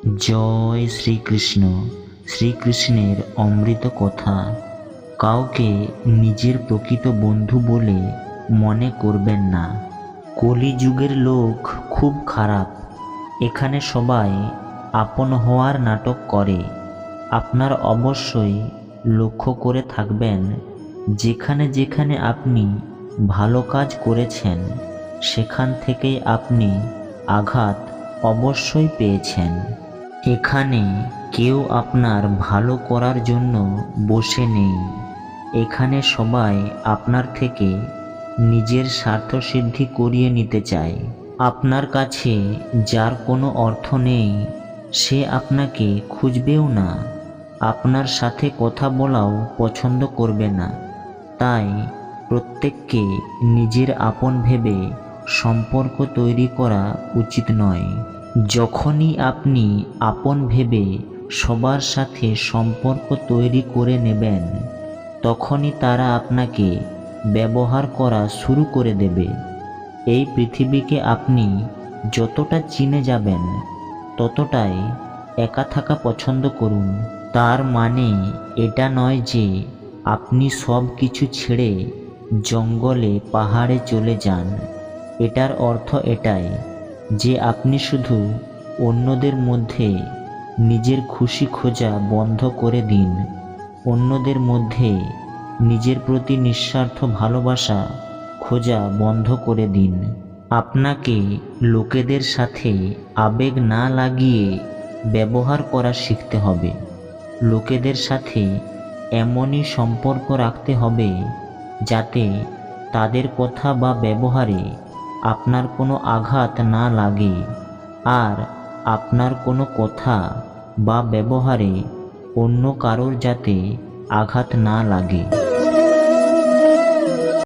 জয় শ্রীকৃষ্ণ। শ্রীকৃষ্ণের অমৃত কথা। কাউকে নিজের প্রকৃত বন্ধু বলে মনে করবেন না। কলিযুগের লোক খুব খারাপ। এখানে সবাই আপন হওয়ার নাটক করে। আপনার অবশ্যই লক্ষ্য করে থাকবেন, যেখানে যেখানে আপনি ভালো কাজ করেছেন সেখান থেকেই আপনি আঘাত অবশ্যই পেয়েছেন। এখানে কেউ আপনার ভালো করার জন্য বসে নেই। এখানে সবাই আপনার থেকে নিজের স্বার্থসিদ্ধি করিয়ে নিতে চায়। আপনার কাছে যার কোনো অর্থ নেই সে আপনাকে খুঁজবেও না, আপনার সাথে কথা বলাও পছন্দ করবে না। তাই প্রত্যেককে নিজের আপন ভেবে সম্পর্ক তৈরি করা উচিত নয়। যখনই আপনি আপন ভেবে সবার সাথে সম্পর্ক তৈরি করে নেবেন, তখনই তারা আপনাকে ব্যবহার করা শুরু করে দেবে। এই পৃথিবীকে আপনি যতটা চিনে যাবেন ততটাই একা থাকা পছন্দ করুন। তার মানে এটা নয় যে আপনি সব কিছু ছেড়ে জঙ্গলে পাহাড়ে চলে যান। এটার অর্থ এটাই যে আপনি শুধু অন্যদের মধ্যে নিজের খুশি খোঁজা বন্ধ করে দিন। অন্যদের মধ্যে নিজের প্রতি নিঃস্বার্থ ভালোবাসা খোঁজা বন্ধ করে দিন। আপনাকে লোকেদের সাথে আবেগ না লাগিয়ে ব্যবহার করা শিখতে হবে। লোকেদের সাথে এমনই সম্পর্ক রাখতে হবে যাতে তাদের কথা বা ব্যবহারে আপনার কোনো আঘাত না লাগে, আর আপনার কোনো কথা বা ব্যবহারে অন্য কারোর যাতে আঘাত না লাগে।